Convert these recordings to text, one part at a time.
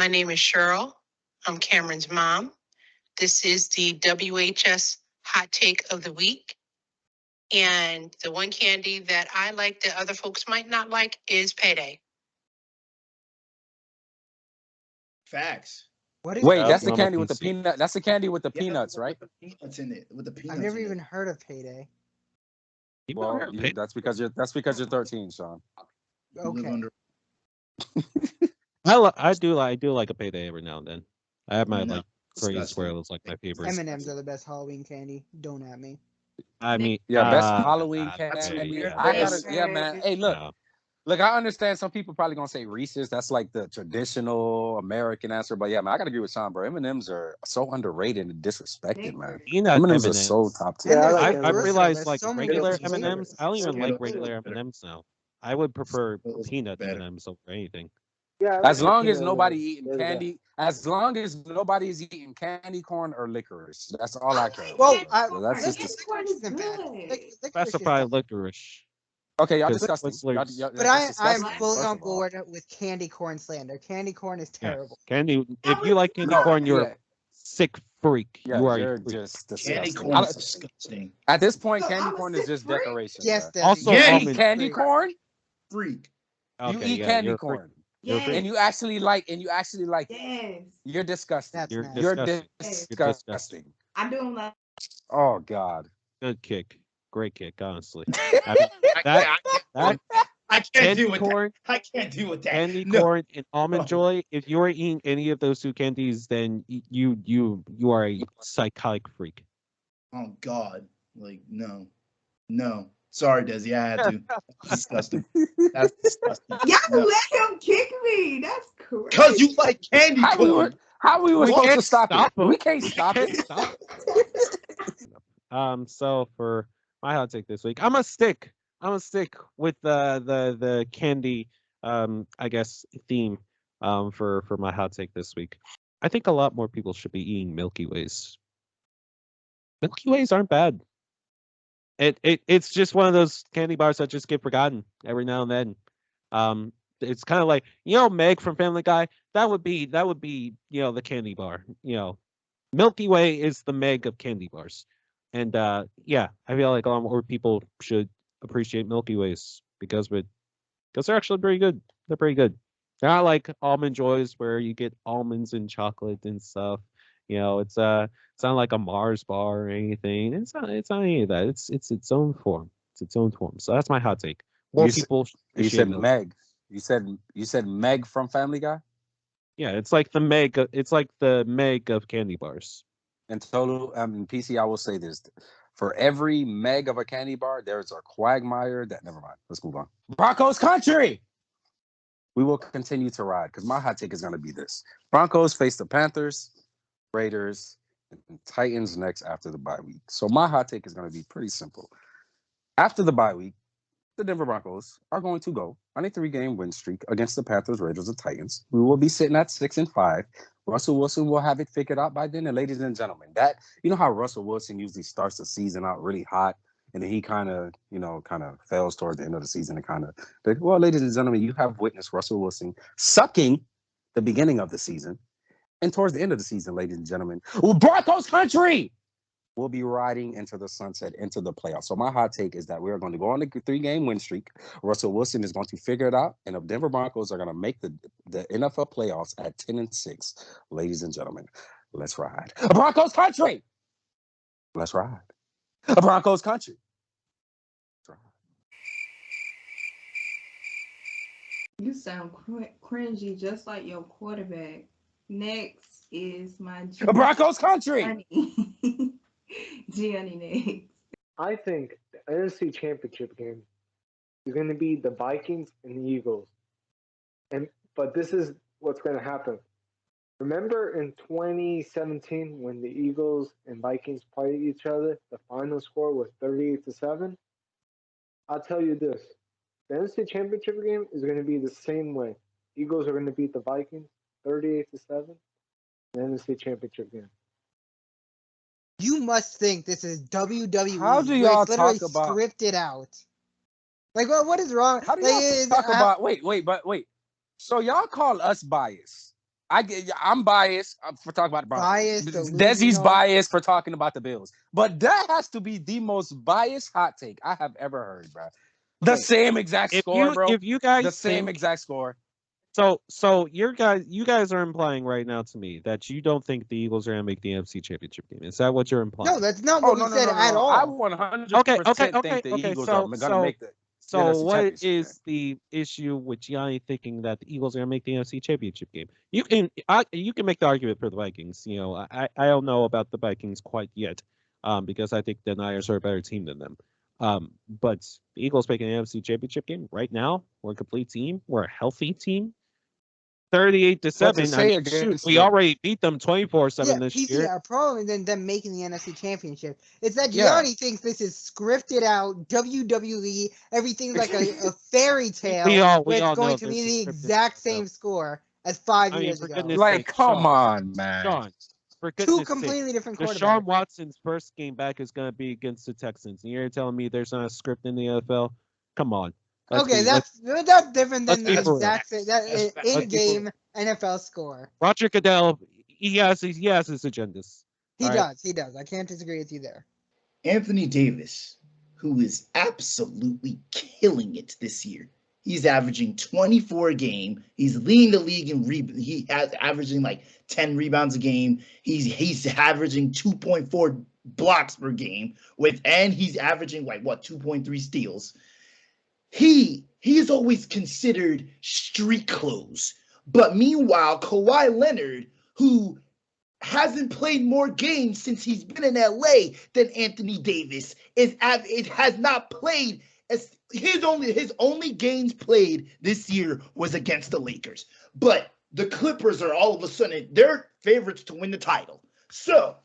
My name is Cheryl. I'm Cameron's mom. This is the WHS Hot Take of the Week. And the one candy that I like that other folks might not like is Payday. Facts. What is Wait, that? that's the candy with the peanut. That's the candy with the peanuts, right? With the peanuts in it. With the peanuts. I've never even heard of Payday. Well, that's because you're 13, Sean. Okay. I do like a Payday every now and then. I have my like craze where it was like my favorite. M&M's are the best Halloween candy. Don't at me. I mean, best Halloween candy. Man. Hey, look, I understand some people probably gonna say Reese's. That's like the traditional American answer, but yeah, man, I gotta agree with Sean, bro. M&M's are so underrated and disrespected, man. M&M's are so top tier. I realized like regular M&M's. I don't even like regular M&M's now. I would prefer peanut M&M's over anything. Yeah, as long as nobody eating candy, as long as nobody is eating candy corn or licorice, that's all I care. Well, that's just Specify licorice. Okay, y'all disgusting. But I'm fully on board with candy corn slander. Candy corn is terrible. Yeah. Candy. If you like candy corn, you're a sick freak. Yeah, you're just disgusting. Candy corn is disgusting. At this point, candy corn is just decoration. Yes, also you eat candy corn. Freak. You eat candy corn. And you actually like yes. You're disgusting. You're disgusting. I do like. Oh God. Good kick. Great kick, honestly. I can't deal with corn, that. I can't deal with that. Candy corn and almond joy. If you are eating any of those two candies, then you are a psychotic freak. Oh God. Like no. Sorry, Dezzy, I had to. That's disgusting. That's disgusting. Y'all let him kick me. That's crazy. Because you like candy corn. How we were supposed to stop it? We can't stop it. So for my hot take this week, I'm gonna stick with the candy I guess theme for my hot take this week. I think a lot more people should be eating Milky Ways. Milky Ways aren't bad. It's just one of those candy bars that just get forgotten every now and then. It's kind of like, Meg from Family Guy. That would be the candy bar. Milky Way is the Meg of candy bars. And I feel like a lot more people should appreciate Milky Ways because they're actually pretty good. They're pretty good. They're not like Almond Joys where you get almonds and chocolate and stuff. It's not like a Mars bar or anything. It's not any of that. It's its own form. It's its own form. So that's my hot take. More people. You said Meg. You said Meg from Family Guy. Yeah, it's like the Meg. It's like the Meg of candy bars. And Tolu, PC, I will say this: for every Meg of a candy bar, there's a quagmire. Never mind. Let's move on. Broncos country. We will continue to ride because my hot take is going to be this: Broncos face the Panthers, Raiders, and Titans next after the bye week. So my hot take is going to be pretty simple. After the bye week, the Denver Broncos are going to go on a 3-game win streak against the Panthers, Raiders, and Titans. We will be sitting at 6-5. Russell Wilson will have it figured out by then. And ladies and gentlemen, how Russell Wilson usually starts the season out really hot, and then he kind of fails towards the end of the season and ladies and gentlemen, you have witnessed Russell Wilson sucking the beginning of the season. And towards the end of the season, ladies and gentlemen, Broncos country will be riding into the sunset, into the playoffs. So my hot take is that we are going to go on a 3-game win streak. Russell Wilson is going to figure it out, and the Denver Broncos are going to make the NFL playoffs at 10-6. Ladies and gentlemen, let's ride. Broncos country. Let's ride. Broncos country. Let's ride. You sound cringy, just like your quarterback. Next is my Broncos country. Gianni next. I think the NFC Championship game is going to be the Vikings and the Eagles. But this is what's going to happen. Remember in 2017 when the Eagles and Vikings played each other, the final score was 38-7? I'll tell you this. The NFC Championship game is going to be the same way. Eagles are going to beat the Vikings 38-7 in the NFC Championship game. You must think this is WWE. How do y'all talk about scripted out? Like, what is wrong? How do y'all talk about? Wait. So y'all call us biased I'm biased for talking about the Broncos. Biased, Dezzy's delusional. biased for talking about the Bills. But that has to be the most biased hot take I have ever heard, bro. The Okay. same exact score, bro. If you guys The same think, exact score. so you guys are implying right now to me that you don't think the Eagles are gonna make the NFC Championship game. Is that what you're implying? No, that's not Oh, what no, we no, said no, no, at no. all. I 100% Okay. think the Eagles are going to make the So NFC what Championship is the issue with Gianni thinking that the Eagles are going to make the NFC Championship game? You can make the argument for the Vikings. You know, I don't know about the Vikings quite yet, because I think the Niners are a better team than them. But the Eagles making an NFC Championship game right now. We're a complete team. We're a healthy team. 38-7. I mean, shoot, we already beat them 24-7 this PC, year. our problem than them making the NFC Championship is that Yeah. Gianni thinks this is scripted out WWE. Everything's like a fairy tale. We all where it's know going to there's be a the scripted exact NFL. same score as 5 I mean, years for ago. goodness Like, sake, come Sean, on, man. Sean, for Two goodness completely sake, different quarterbacks. Deshaun Watson's first game back is going to be against the Texans. And you're telling me there's not a script in the NFL? Come on. That's different than the be for real. exact that in-game NFL score. Roger Goodell, he has his agendas. He All right? does. I can't disagree with you there. Anthony Davis, who is absolutely killing it this year. He's averaging 24 a game. He's leading the league in he has averaging like 10 rebounds a game. He's averaging 2.4 blocks per game and he's averaging like 2.3 steals. He is always considered street clothes. But meanwhile, Kawhi Leonard, who hasn't played more games since he's been in LA than Anthony Davis, it has not played as his only games played this year was against the Lakers. But the Clippers are all of a sudden they're favorites to win the title. So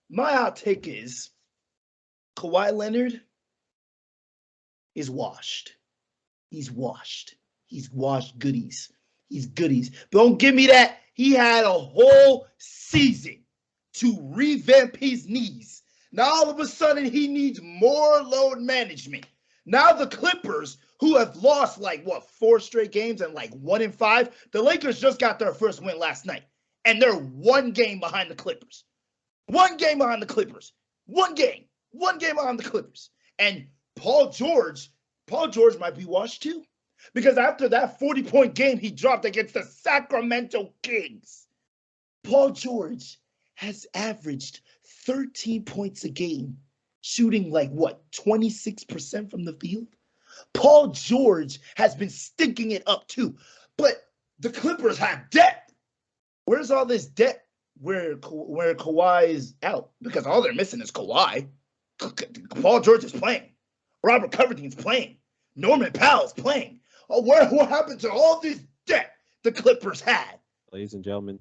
my hot take is Kawhi Leonard is washed. He's washed. He's washed goodies. He's goodies. But don't give me that. He had a whole season to revamp his knees. Now all of a sudden he needs more load management. Now the Clippers, who have lost 4 straight games and 1-5, the Lakers just got their first win last night. And they're 1 game behind the Clippers. 1 game behind the Clippers. 1 game. 1 game behind the Clippers. And Paul George might be washed too. Because after that 40-point game he dropped against the Sacramento Kings, Paul George has averaged 13 points a game, shooting 26% from the field. Paul George has been stinking it up too. But the Clippers have depth. Where's all this depth where Kawhi is out? Because all they're missing is Kawhi. Paul George is playing. Robert Covington's playing. Norman Powell's playing. Oh, what happened to all this depth the Clippers had? Ladies and gentlemen,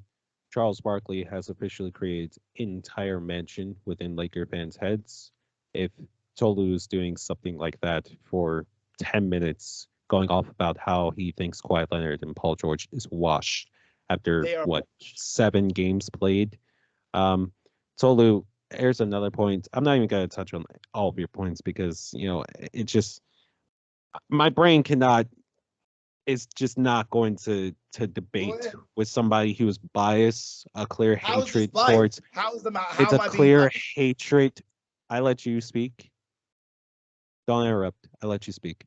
Charles Barkley has officially created an entire mansion within Laker fans' heads. If Tolu is doing something like that for 10 minutes, going off about how he thinks Kawhi Leonard and Paul George is washed after 7 games played. Tolu, here's another point. I'm not even going to touch on all of your points because, it just, my brain is just not going to debate with somebody who is biased, a clear hatred towards. It's a clear hatred. I let you speak. Don't interrupt. I let you speak.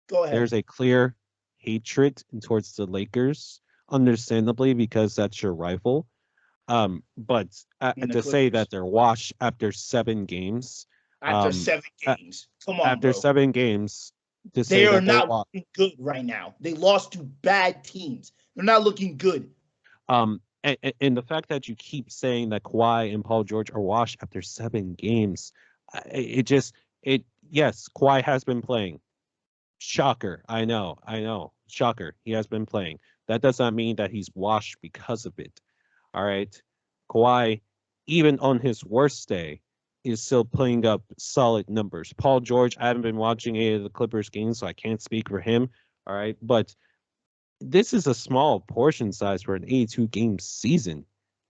Go ahead. There's a clear hatred towards the Lakers, understandably, because that's your rival. But to say that they're washed after 7 games. After 7 games. Come on, after bro. 7 games. They are not looking good right now. They lost to bad teams. They're not looking good. And the fact that you keep saying that Kawhi and Paul George are washed after 7 games, yes, Kawhi has been playing. Shocker. I know. Shocker. He has been playing. That does not mean that he's washed because of it. All right. Kawhi, even on his worst day, is still putting up solid numbers. Paul George, I haven't been watching any of the Clippers games, so I can't speak for him. All right. But this is a small portion size for an 82-game season.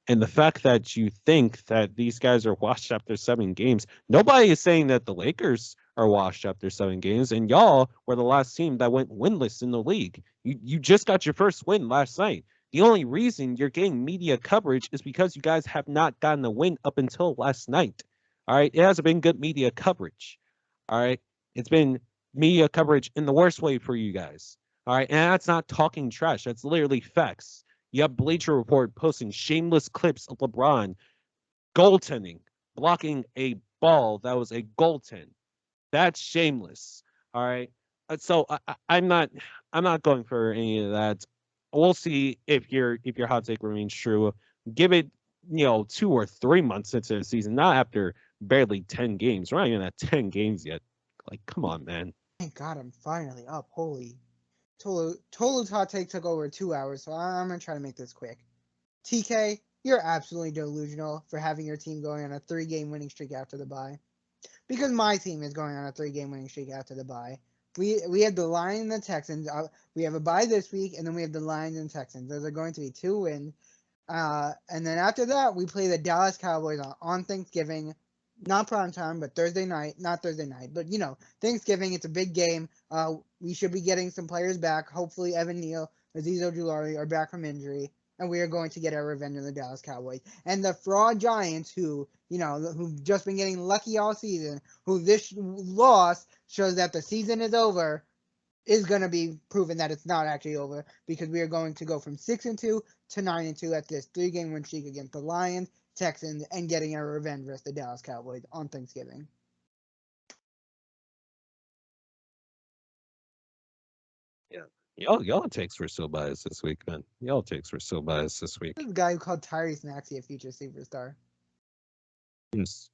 And the fact that you think that these guys are washed after 7 games, nobody is saying that the Lakers are washed after 7 games. And y'all were the last team that went winless in the league. You just got your first win last night. The only reason you're getting media coverage is because you guys have not gotten a win up until last night. All right. It hasn't been good media coverage. All right. It's been media coverage in the worst way for you guys. All right. And that's not talking trash. That's literally facts. You have Bleacher Report posting shameless clips of LeBron goaltending, blocking a ball that was a goaltend. That's shameless. All right. So I'm not going for any of that. We'll see if your hot take remains true. Give it 2 or 3 months into the season, not after barely 10 games. We're not even at 10 games yet. Like, come on, man. Thank God I'm finally up. Holy. Tolu's hot take took over 2 hours, so I'm going to try to make this quick. TK, you're absolutely delusional for having your team going on a 3-game winning streak after the bye. Because my team is going on a 3-game winning streak after the bye. We have the Lions and the Texans. We have a bye this week, and then we have the Lions and Texans. Those are going to be 2 wins. And then after that, we play the Dallas Cowboys on Thanksgiving. Not prime time, but Thursday night. Not Thursday night, but Thanksgiving. It's a big game. We should be getting some players back. Hopefully, Evan Neal, Azeez Ojulari are back from injury, and we are going to get our revenge on the Dallas Cowboys and the fraud Giants, who've just been getting lucky all season. Who this loss shows that the season is over, is going to be proven that it's not actually over, because we are going to go from 6-2 to 9-2 at this 3-game win streak against the Lions, Texans, and getting our revenge versus the Dallas Cowboys on Thanksgiving. Yeah. Y'all takes were so biased this week, man. Y'all takes were so biased this week. This is the guy who called Tyrese Maxey a future superstar. Yes.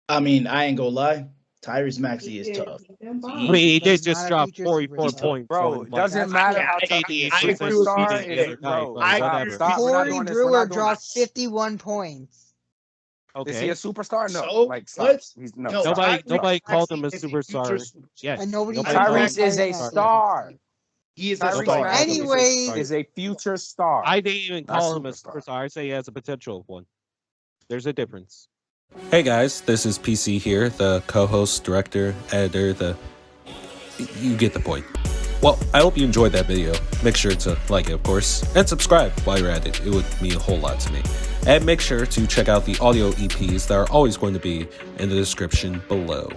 I mean, I ain't gonna lie. Tyrese Maxey is tough. I mean, he did He's just not a drop future 44 superstar. points. Bro, on, it doesn't that's- matter yeah, how tough he is. I agree with Superstar you. is, bro. I Stop. We're not Corey doing this. We're Brewer not doing dropped this. 51 points. Is he a superstar? No. So, Like, stop. let's- He's no, stop. Nobody called him a Maxey is superstar. future superstar. Yes. And nobody Nobody called called Tyrese him is a Tyrese star. He is a Tyrese star. Maxey Anyway- is a future star. I didn't even Not call him a superstar. superstar. I say he has a potential of one. There's a difference. Hey guys, this is PC here, the co-host, director, editor, you get the point. Well, I hope you enjoyed that video. Make sure to like it, of course, and subscribe while you're at it. It would mean a whole lot to me. And make sure to check out the audio EPs that are always going to be in the description below.